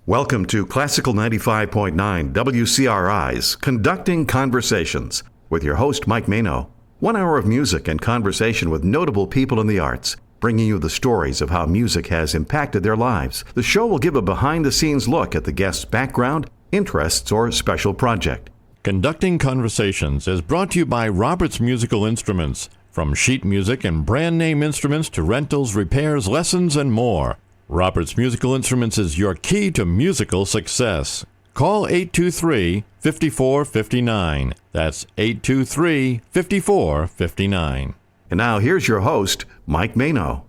Welcome to Classical 95.9 WCRI's Conducting Conversations with your host, Mike Mano. 1 hour of music and conversation with notable people in the arts, bringing you the stories of how music has impacted their lives. The show will give a behind-the-scenes look at the guest's background, interests, or special project. Conducting Conversations is brought to you by Roberts Musical Instruments. From sheet music and brand name instruments to rentals, repairs, lessons, and more. Roberts Musical Instruments is your key to musical success. Call 823-5459. That's 823-5459. And now here's your host, Mike Mano.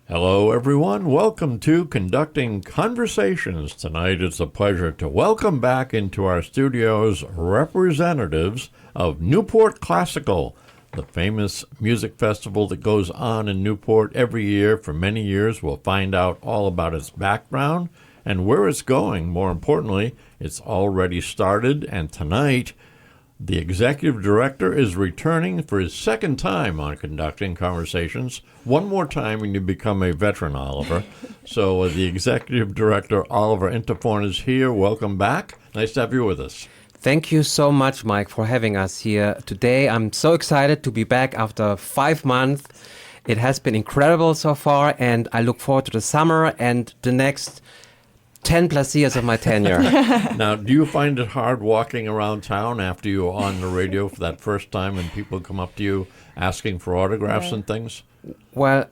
Hello, everyone. Welcome to Conducting Conversations. Tonight it's a pleasure to welcome back into our studios representatives of Newport Classical, the famous music festival that goes on in Newport every year for many years. We'll find out all about its background and where it's going. More importantly, it's already started, and tonight the executive director is returning for his second time on Conducting Conversations. One more time and you become a veteran, Oliver. So the executive director, Oliver Inteeworn, is here. Welcome back. Nice to have you with us. Thank you so much, Mike, for having us here today. I'm so excited to be back after 5 months. It has been incredible so far, and I look forward to the summer and the next 10 plus years of my tenure. Now, do you find it hard walking around town after you're on the radio for that first time and people come up to you asking for autographs and things? Well,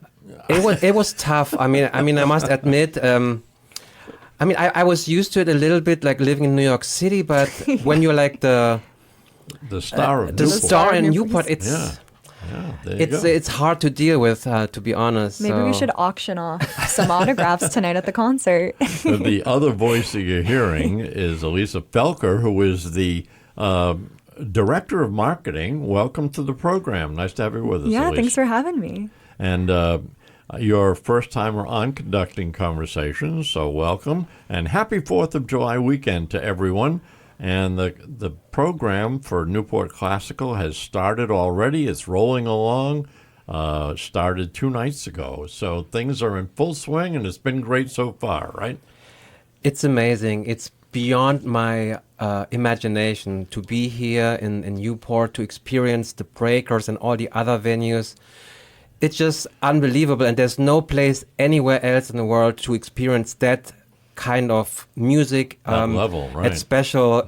it was tough. I mean, I must admit, I was used to it a little bit, like living in New York City, but when you're like the star of the Newport. star in Newport, it's it's hard to deal with, to be honest. Maybe we should auction off some autographs tonight at the concert. The other voice that you're hearing is Elise Felker, who is the director of marketing. Welcome to the program. Nice to have you with us, Yeah, Elise. thanks for having me. And your first timer on Conducting Conversations, so welcome. And happy 4th of July weekend to everyone. And the program for Newport Classical has started already. It's rolling along. Started 2 nights ago. So things are in full swing, and it's been great so far, right? It's amazing. It's beyond my imagination to be here in Newport, to experience the Breakers and all the other venues. It's just unbelievable, and there's no place anywhere else in the world to experience that kind of music level, right. at special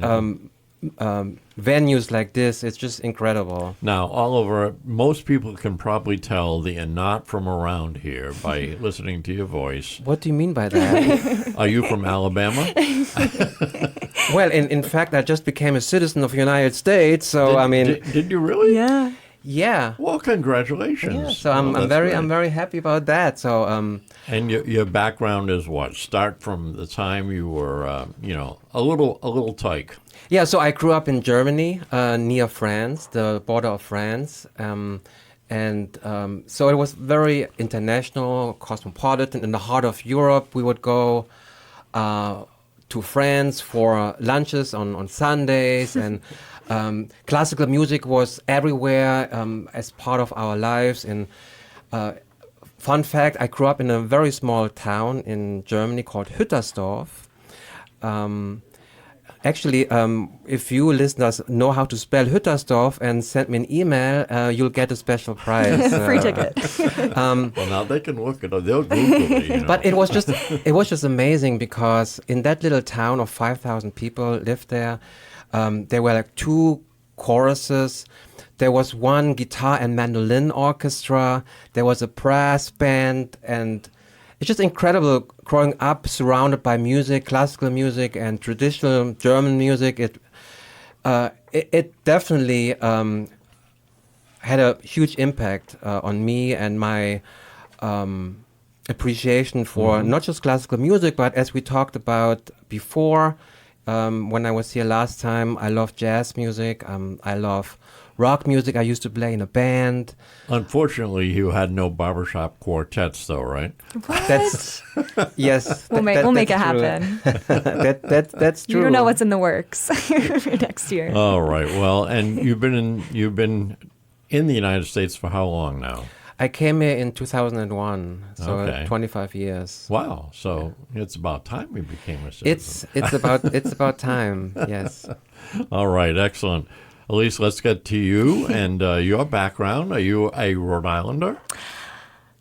venues like this. It's just incredible. Now, Oliver, most people can probably tell that you're not from around here by listening to your voice. What do you mean by that? Are you from Alabama? Well, in fact, I just became a citizen of the United States, so Did you really? Yeah. Yeah. Well, congratulations. Yeah, so I'm very happy about that. So and your background is what? Start from the time you were a little tyke. Yeah, so I grew up in Germany, near France, the border of France, so it was very international, cosmopolitan. In the heart of Europe, we would go to France for lunches on Sundays, and classical music was everywhere as part of our lives. And fun fact, I grew up in a very small town in Germany called Hüttersdorf. Actually, if you listeners know how to spell Hüttersdorf and send me an email, you'll get a special prize. Free ticket. Well, now they can look it up. They'll Google it. But it was just amazing, because in that little town of 5,000 people lived there. There were like 2 choruses. There was 1 guitar and mandolin orchestra. There was a brass band, and it's just incredible growing up surrounded by music, classical music and traditional German music. It definitely had a huge impact on me and my appreciation for not just classical music, but as we talked about before, when I was here last time, I love jazz music. I love rock music. I used to play in a band. Unfortunately, you had no barbershop quartets, though, right? What? Yes. We'll make it happen. That's true. You don't know what's in the works for next year. All right. Well, and you've been in the United States for how long now? I came here in 2001, so Okay. 25 years. Wow. So it's about time we became a citizen. It's about time. Yes. All right. Excellent. Elise, let's get to you and your background. Are you a Rhode Islander?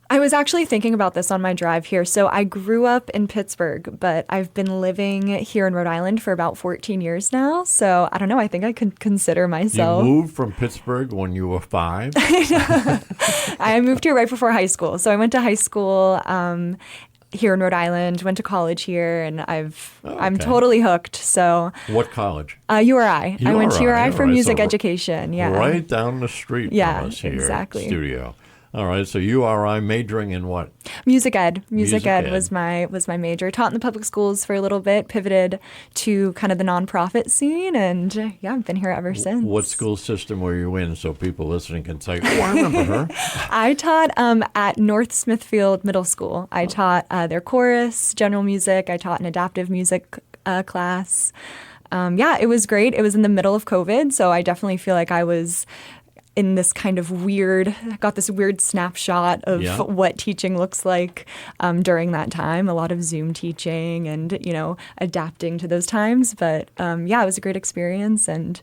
I was actually thinking about this on my drive here. So I grew up in Pittsburgh, but I've been living here in Rhode Island for about 14 years now. So I don't know. I think I could consider myself. You moved from Pittsburgh when you were 5? I moved here right before high school. So I went to high school here in Rhode Island, went to college here, and I'm totally hooked. So What college? URI. I went to URI for right. music So education. Yeah. Right down the street Yeah, from us here exactly. at studio. All right. So URI majoring in what? Music ed. Music Music ed ed. was my major. Taught in the public schools for a little bit, pivoted to kind of the nonprofit scene, and yeah, I've been here ever since. What school system were you in so people listening can say, oh, I remember her? I taught at North Smithfield Middle School. I taught their chorus, general music. I taught an adaptive music class. Yeah, it was great. It was in the middle of COVID, so I definitely feel like I was in this kind of got this weird snapshot of what teaching looks like during that time. A lot of Zoom teaching and, adapting to those times. But yeah, it was a great experience. And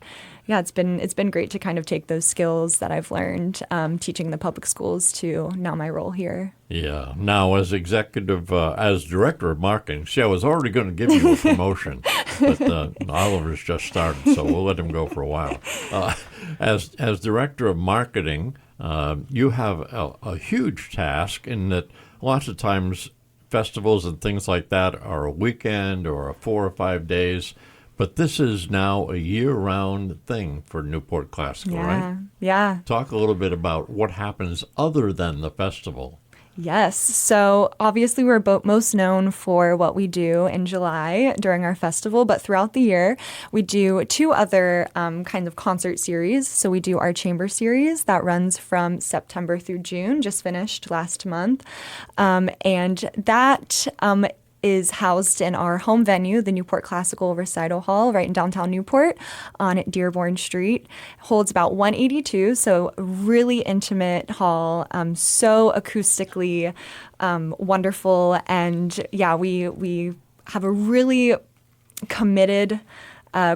yeah, it's been great to kind of take those skills that I've learned teaching the public schools to now my role here. Yeah. Now, as as director of marketing, see, I was already going to give you a promotion, but Oliver's just started, so we'll let him go for a while. As director of marketing, you have a huge task in that lots of times festivals and things like that are a weekend or 4 or 5 days. But this is now a year-round thing for Newport Classical, right? Yeah. Talk a little bit about what happens other than the festival. Yes. So obviously we're most known for what we do in July during our festival, but throughout the year we do 2 other kind of concert series. So we do our chamber series that runs from September through June, just finished last month. And that is housed in our home venue, the Newport Classical Recital Hall, right in downtown Newport on Dearborn Street. Holds about 182, so really intimate hall, so acoustically wonderful. And yeah, we have a really committed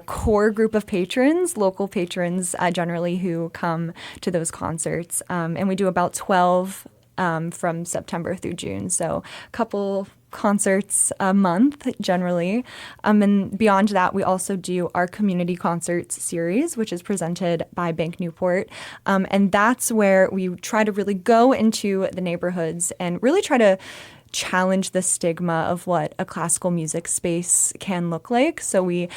core group of patrons, local patrons generally, who come to those concerts. And we do about 12 from September through June, so a couple concerts a month generally. And beyond that, we also do our community concerts series, which is presented by Bank Newport. And that's where we try to really go into the neighborhoods and really try to challenge the stigma of what a classical music space can look like. So we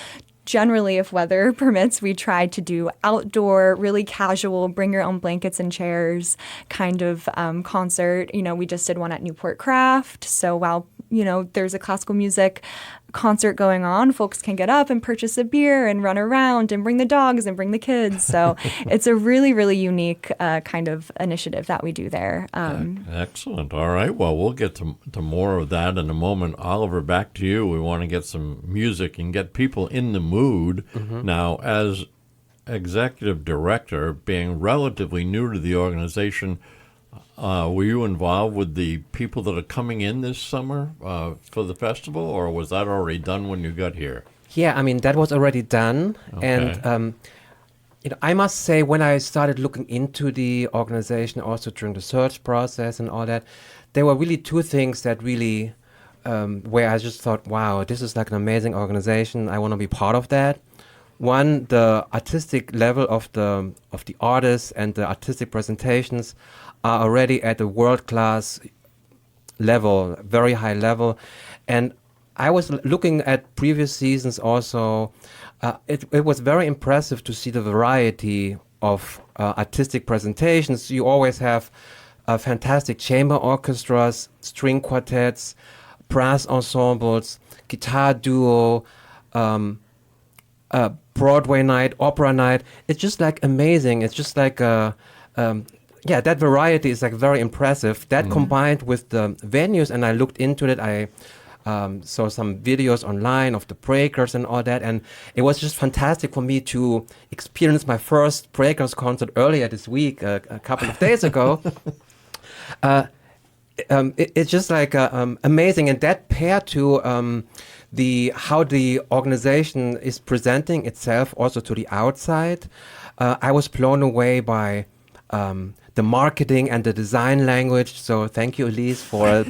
generally, if weather permits, we try to do outdoor, really casual, bring your own blankets and chairs kind of concert. We just did one at Newport Craft. So while, there's a classical music concert going on, folks can get up and purchase a beer and run around and bring the dogs and bring the kids. So it's a really, really unique kind of initiative that we do there. Excellent. All right. Well, we'll get to more of that in a moment. Oliver, back to you. We want to get some music and get people in the mood. Mm-hmm. Now, as executive director, being relatively new to the organization, were you involved with the people that are coming in this summer for the festival, or was that already done when you got here? Yeah, that was already done. Okay. And I must say, when I started looking into the organization, also during the search process and all that, there were really 2 things that really, where I just thought, wow, this is like an amazing organization. I want to be part of that. One, the artistic level of the artists and the artistic presentations are already at a world-class level, very high level. And I was looking at previous seasons also. It was very impressive to see the variety of artistic presentations. You always have fantastic chamber orchestras, string quartets, brass ensembles, guitar duo, Broadway night, opera night. It's just like amazing. It's just like that variety is like very impressive. That combined with the venues, and I looked into it. I saw some videos online of the breakers and all that, and it was just fantastic for me to experience my first breakers concert earlier this week, a couple of days ago. It's just like amazing, and that paired to the how the organization is presenting itself also to the outside. I was blown away by the marketing and the design language. So thank you, Elise, for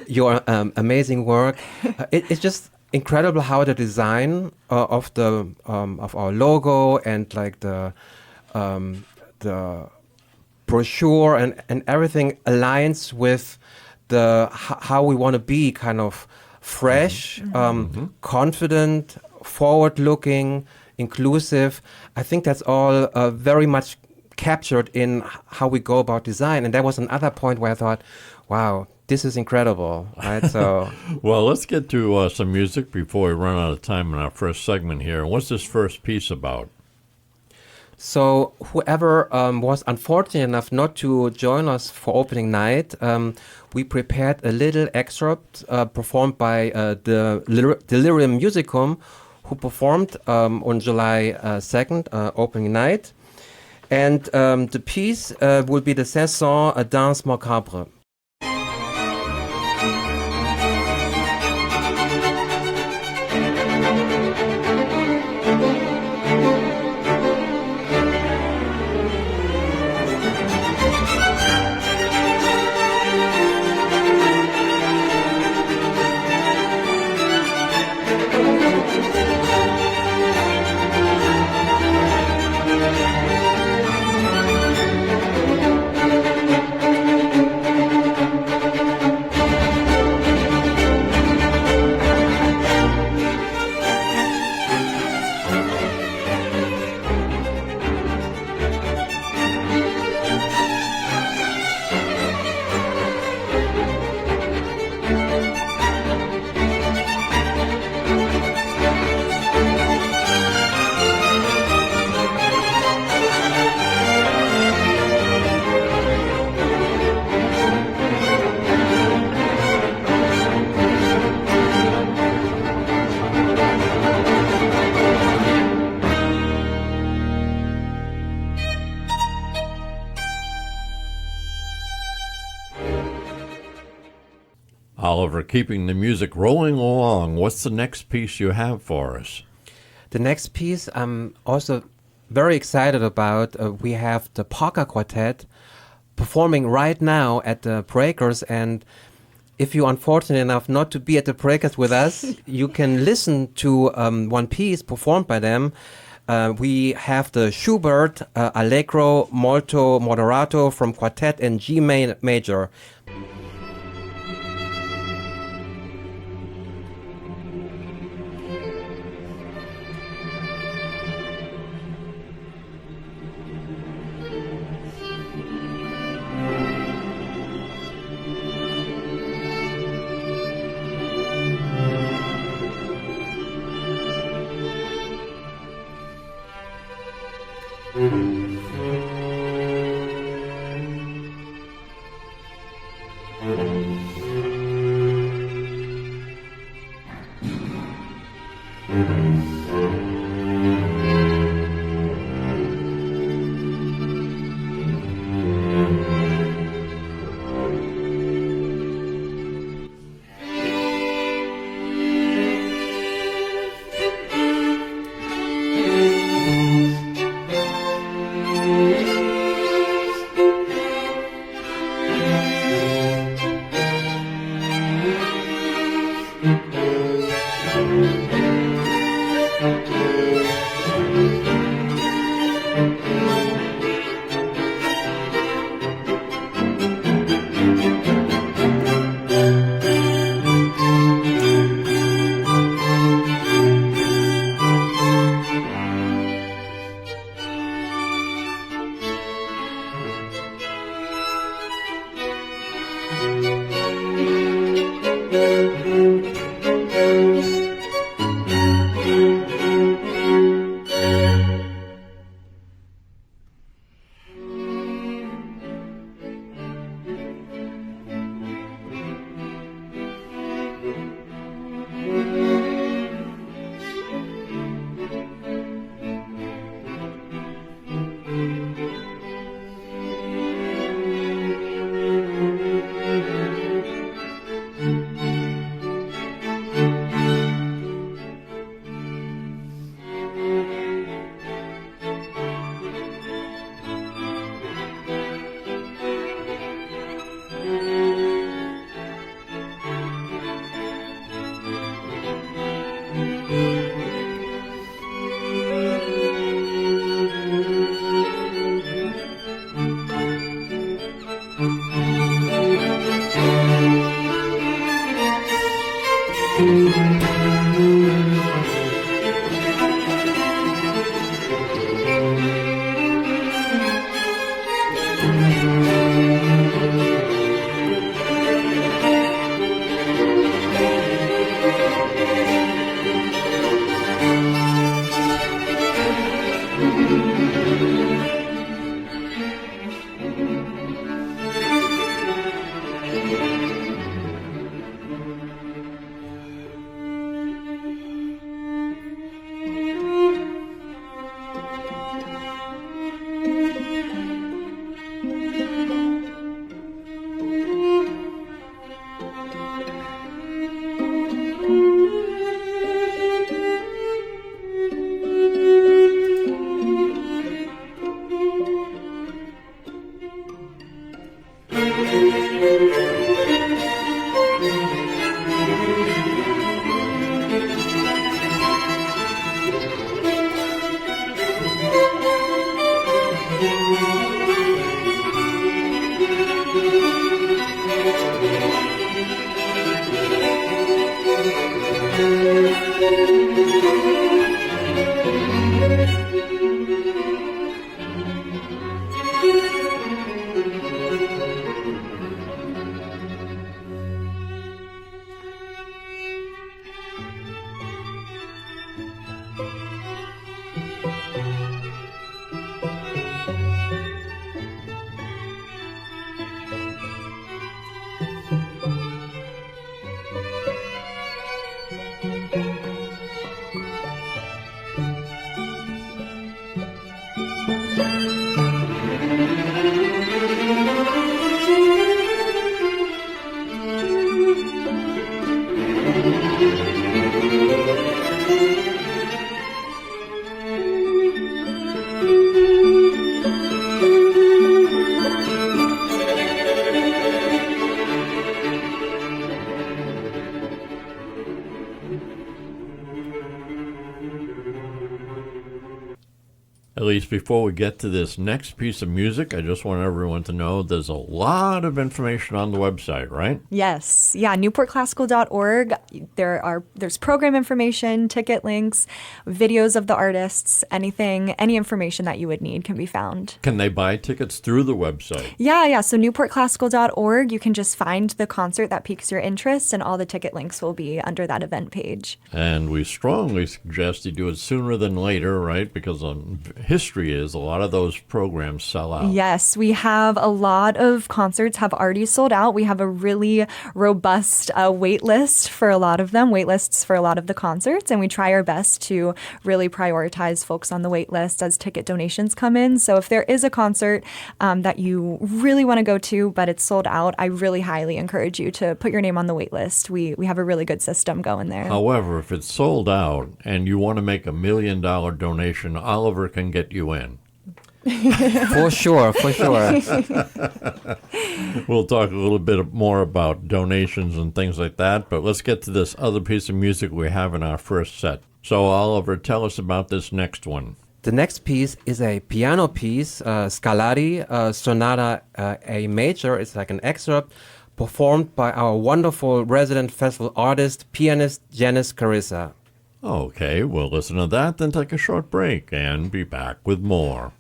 your amazing work. It's just incredible how the design of our logo and like the brochure and everything aligns with the how we want to be, kind of fresh, confident, forward-looking, inclusive. I think that's all very much captured in how we go about design. And that was another point where I thought, wow, this is incredible, right? So, well, let's get to some music before we run out of time in our first segment here. What's this first piece about? So whoever was unfortunate enough not to join us for opening night, we prepared a little excerpt performed by the Delirium Musicum, who performed on July 2nd, opening night. And the piece will be the chanson Danse Macabre. Oliver, keeping the music rolling along, what's the next piece you have for us? The next piece I'm also very excited about. We have the Parker Quartet performing right now at the Breakers, and if you're unfortunate enough not to be at the Breakers with us, you can listen to one piece performed by them. We have the Schubert Allegro Molto Moderato from Quartet in G major. Elise, before we get to this next piece of music, I just want everyone to know there's a lot of information on the website, right? Yes. Yeah, newportclassical.org. There's program information, ticket links, videos of the artists, any information that you would need can be found. Can they buy tickets through the website? Yeah. So newportclassical.org, you can just find the concert that piques your interest, and all the ticket links will be under that event page. And we strongly suggest you do it sooner than later, right? Because history is a lot of those programs sell out. Yes, we have a lot of concerts have already sold out. We have a really robust wait list for a lot of them, wait lists for a lot of the concerts, and we try our best to really prioritize folks on the wait list as ticket donations come in. So if there is a concert that you really want to go to, but it's sold out, I really highly encourage you to put your name on the wait list. We have a really good system going there. However, if it's sold out and you want to make $1 million donation, Oliver can get you in. For sure. We'll talk a little bit more about donations and things like that, but let's get to this other piece of music we have in our first set. So, Oliver, tell us about this next one. The next piece is a piano piece, Scarlatti Sonata A Major. It's like an excerpt performed by our wonderful resident festival artist, pianist Janice Carissa. Okay, we'll listen to that, then take a short break and be back with more.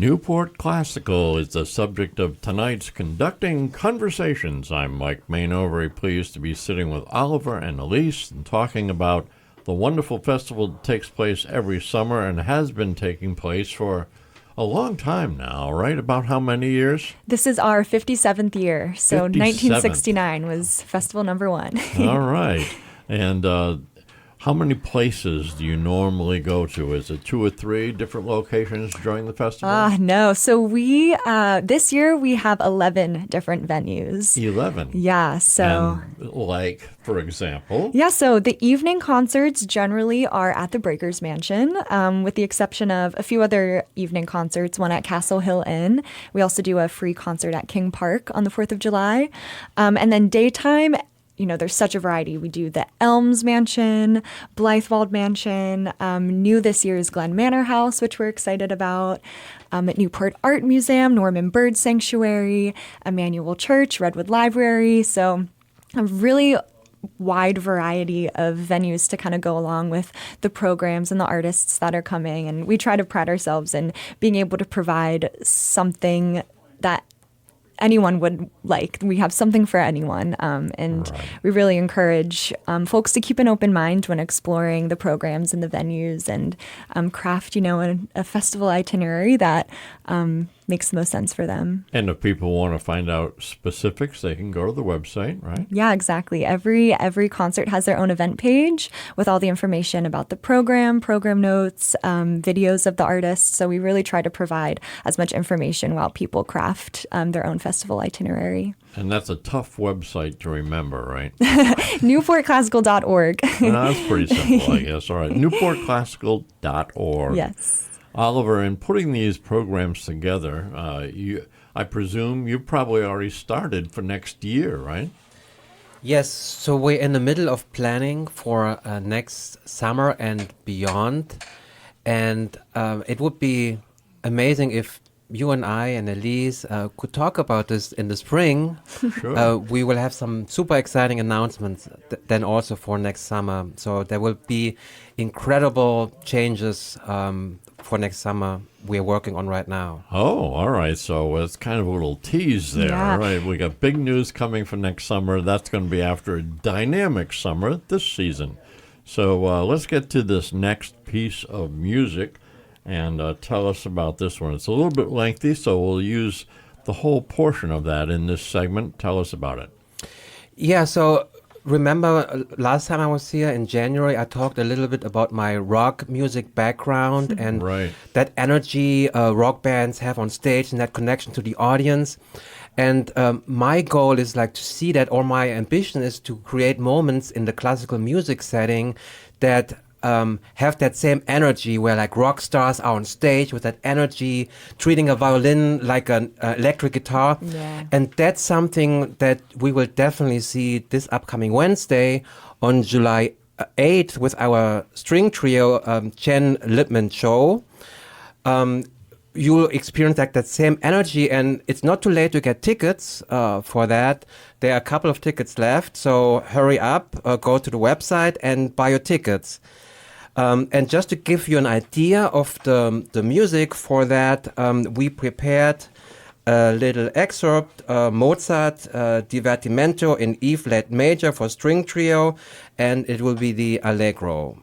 Newport Classical is the subject of tonight's Conducting Conversations. I'm Mike Mano, very pleased to be sitting with Oliver and Elise and talking about the wonderful festival that takes place every summer and has been taking place for a long time now, right? About how many years? This is our 57th year. So 57th. 1969 was festival number one. All right. And how many places do you normally go to? Is it 2 or 3 different locations during the festival? No. So we, this year we have 11 different venues. 11. Yeah. So. And, like, for example? Yeah, so the evening concerts generally are at the Breakers Mansion, with the exception of a few other evening concerts, one at Castle Hill Inn. We also do a free concert at King Park on the 4th of July. And then daytime, you know, there's such a variety. We do the Elms Mansion, Blythewald Mansion, new this year is Glen Manor House, which we're excited about, at Newport Art Museum, Norman Bird Sanctuary, Emmanuel Church, Redwood Library. So a really wide variety of venues to kind of go along with the programs and the artists that are coming. And we try to pride ourselves in being able to provide something that anyone would like. We have something for anyone. And we really encourage folks to keep an open mind when exploring the programs and the venues and craft, you know, a festival itinerary that makes the most sense for them. And if people want to find out specifics, they can go to the website, right? Yeah, exactly. Every concert has their own event page with all the information about the program notes, videos of the artists. So we really try to provide as much information while people craft their own festival itinerary. And that's a tough website to remember, right? NewportClassical.org. That's pretty simple, I guess. All right, NewportClassical.org. Yes. Oliver, in putting these programs together, I presume you probably already started for next year, right? Yes, so we're in the middle of planning for next summer and beyond. And it would be amazing if you and I and Elise could talk about this in the spring. Sure. We will have some super exciting announcements then also for next summer. So there will be incredible changes for next summer we're working on right now. Oh, all right. So it's kind of a little tease there, Yeah. right? We got big news coming for next summer. That's going to be after a dynamic summer this season. So let's get to this next piece of music and tell us about this one. It's a little bit lengthy, so we'll use the whole portion of that in this segment. Tell us about it. Yeah, so remember last time I was here in January, I talked a little bit about my rock music background and Right. that energy rock bands have on stage and that connection to the audience. And my goal is like to see that, or my ambition is to create moments in the classical music setting that have that same energy where like rock stars are on stage with that energy, treating a violin like an electric guitar. Yeah. And that's something that we will definitely see this upcoming Wednesday on July 8th with our string trio, Chen Lipman Show. You'll experience like that same energy, and it's not too late to get tickets for that. There are a couple of tickets left, so hurry up, go to the website and buy your tickets. And just to give you an idea of the music for that, we prepared a little excerpt, Mozart Divertimento in E flat major for string trio, and it will be the Allegro.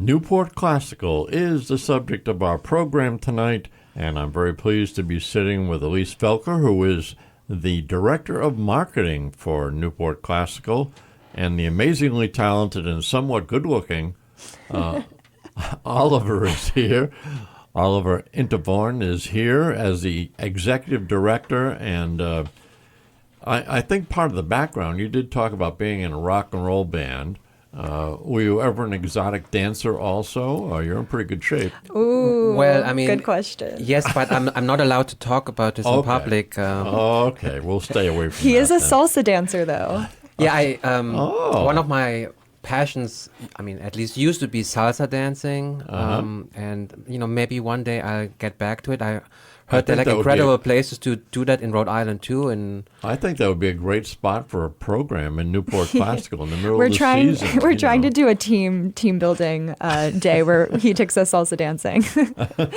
Newport Classical is the subject of our program tonight, and I'm very pleased to be sitting with Elise Felker, who is the Director of Marketing for Newport Classical, and the amazingly talented and somewhat good-looking Oliver is here. Oliver Inteeworn is here as the Executive Director, and I think part of the background, you did talk about being in a rock and roll band. Were you ever an exotic dancer also? You're in pretty good shape. Ooh, Well, I mean, good question. Yes, but I'm not allowed to talk about this in public. Okay, we'll stay away from that. He is a then. salsa dancer, though. Yeah, one of my passions, I mean, at least used to be salsa dancing, and maybe one day I'll get back to it. I heard they're like incredible places to do that in Rhode Island too, and I think that would be a great spot for a program in Newport Classical in the middle of the season. We're trying to do a team building day where he takes us salsa dancing.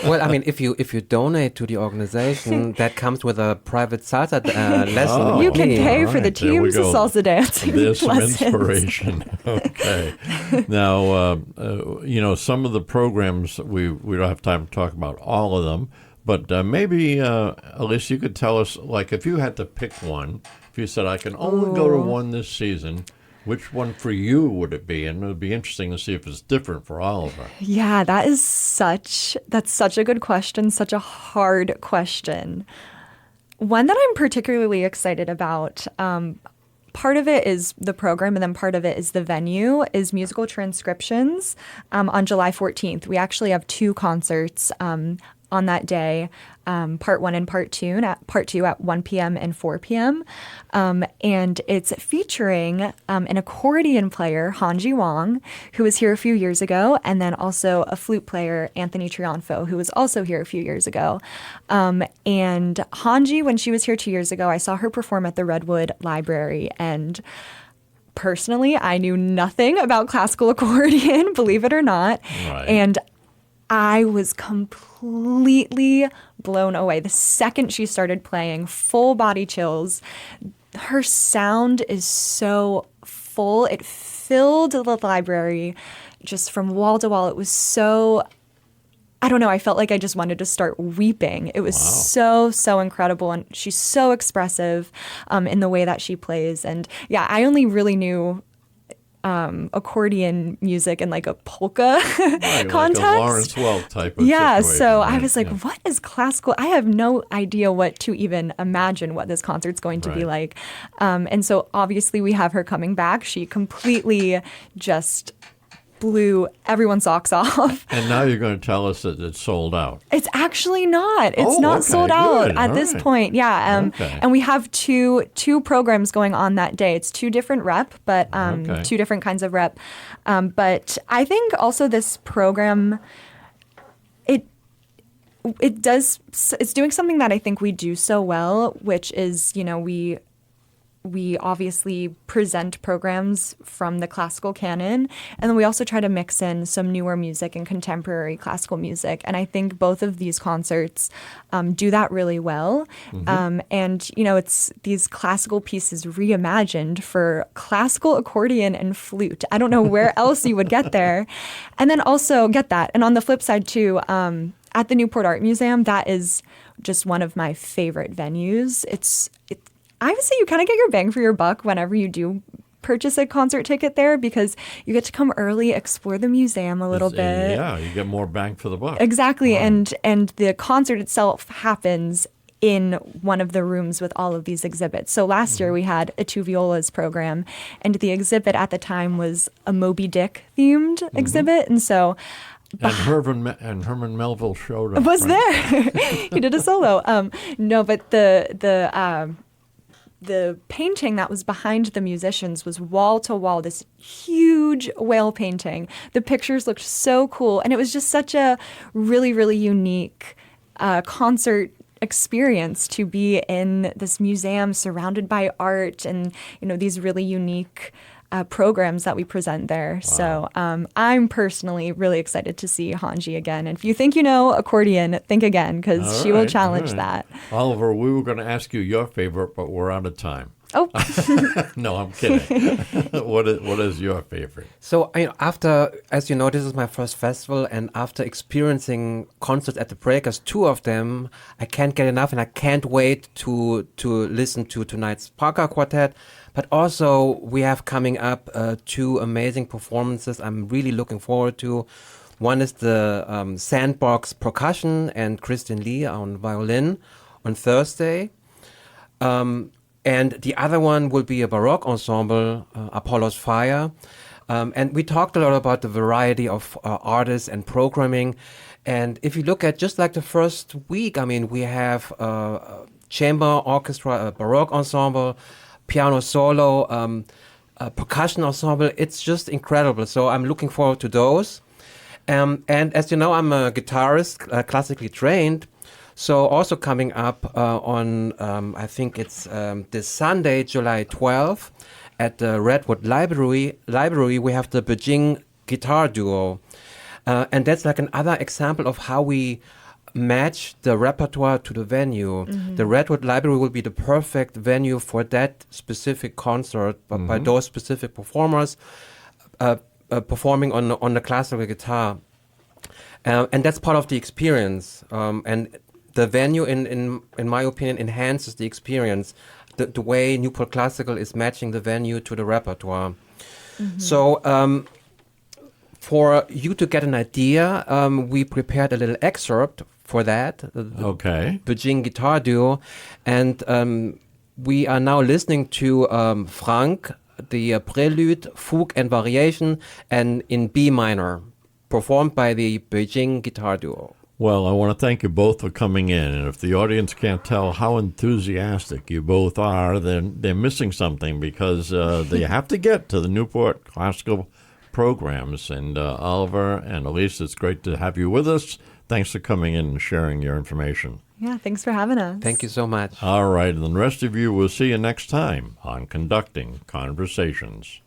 well, I mean, if you donate to the organization, that comes with a private salsa lesson. You can pay for All the right, there we team's go. salsa dancing There's some lessons. inspiration. Okay. Now, some of the programs, we don't have time to talk about all of them, but maybe, Elise, you could tell us, like, if you had to pick one, if you said, I can only go to one this season, which one for you would it be? And it would be interesting to see if it's different for Oliver. Yeah, that's such a good question, such a hard question. One that I'm particularly excited about, part of it is the program, and then part of it is the venue, is Musical Transcriptions on July 14th. We actually have two concerts on that day, part one and part two at 1 p.m. and 4 p.m. And it's featuring an accordion player, Hanji Wang, who was here a few years ago, and then also a flute player, Anthony Triunfo, who was also here a few years ago. And Hanji, when she was here 2 years ago, I saw her perform at the Redwood Library, and personally, I knew nothing about classical accordion, believe it or not. Right. And I was completely blown away. The second she started playing, full body chills. Her sound is so full. It filled the library just from wall to wall. It was so, I don't know, I felt like I just wanted to start weeping. It was so incredible. And she's so expressive in the way that she plays. And yeah, I only really knew accordion music in like a polka context. Like a Lawrence Welk type of situation. So I was like, what is classical? I have no idea what to even imagine what this concert's going to be like. And so obviously we have her coming back. She completely just blew everyone's socks off. And now you're going to tell us that it's sold out. It's actually not. It's not sold out at this point. Yeah. And we have two programs going on that day. It's two different rep, but two different kinds of rep. But I think also this program, it's doing something that I think we do so well, which is, we obviously present programs from the classical canon, and then we also try to mix in some newer music and contemporary classical music. And I think both of these concerts do that really well. And, it's these classical pieces reimagined for classical accordion and flute. I don't know where else you would get there. And then also get that. And on the flip side, too, at the Newport Art Museum, that is just one of my favorite venues. I would say you kind of get your bang for your buck whenever you do purchase a concert ticket there, because you get to come early, explore the museum a little bit. Yeah, you get more bang for the buck. Exactly. And the concert itself happens in one of the rooms with all of these exhibits. So last year we had a Two Violas program, and the exhibit at the time was a Moby Dick themed exhibit. And so And Herman Melville showed up. Was there. He did a solo. No, but the painting that was behind the musicians was wall to wall, this huge whale painting. The pictures looked so cool. And it was just such a really, really unique concert experience to be in this museum surrounded by art and, these really unique programs that we present there. Wow. So I'm personally really excited to see Hanji again. And if you think you know accordion, think again, because she will challenge that. Oliver, we were going to ask you your favorite, but we're out of time. Oh, No, I'm kidding. What is your favorite? So after, as you know, this is my first festival, and after experiencing concerts at the Breakers, two of them, I can't get enough, and I can't wait to listen to tonight's Parker Quartet. But also, we have coming up two amazing performances I'm really looking forward to. One is the Sandbox Percussion and Kristen Lee on violin on Thursday. And the other one will be a Baroque ensemble, Apollo's Fire. And we talked a lot about the variety of artists and programming. And if you look at just like the first week, I mean, we have chamber orchestra, a Baroque ensemble, piano solo, a percussion ensemble. It's just incredible. So I'm looking forward to those. And as you know, I'm a guitarist, classically trained. So also coming up on, I think it's this Sunday, July 12th, at the Redwood Library, we have the Beijing Guitar Duo. And that's like another example of how we match the repertoire to the venue. Mm-hmm. The Redwood Library will be the perfect venue for that specific concert, but by those specific performers performing on the classical guitar. And that's part of the experience. And the venue, in my opinion, enhances the experience. The way Newport Classical is matching the venue to the repertoire. Mm-hmm. So for you to get an idea, we prepared a little excerpt for that. The Beijing Guitar Duo. And we are now listening to Frank, the Prelude, Fugue and Variation, and in B minor, performed by the Beijing Guitar Duo. Well, I want to thank you both for coming in. And if the audience can't tell how enthusiastic you both are, then they're missing something, because they have to get to the Newport Classical programs. And Oliver and Elise, it's great to have you with us. Thanks for coming in and sharing your information. Yeah, thanks for having us. Thank you so much. All right, and the rest of you, we'll see you next time on Conducting Conversations.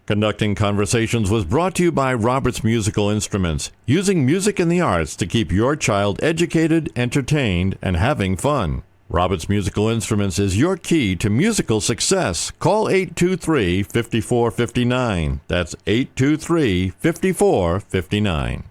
Conducting Conversations was brought to you by Roberts Musical Instruments, using music in the arts to keep your child educated, entertained, and having fun. Roberts Musical Instruments is your key to musical success. Call 823-5459. That's 823-5459.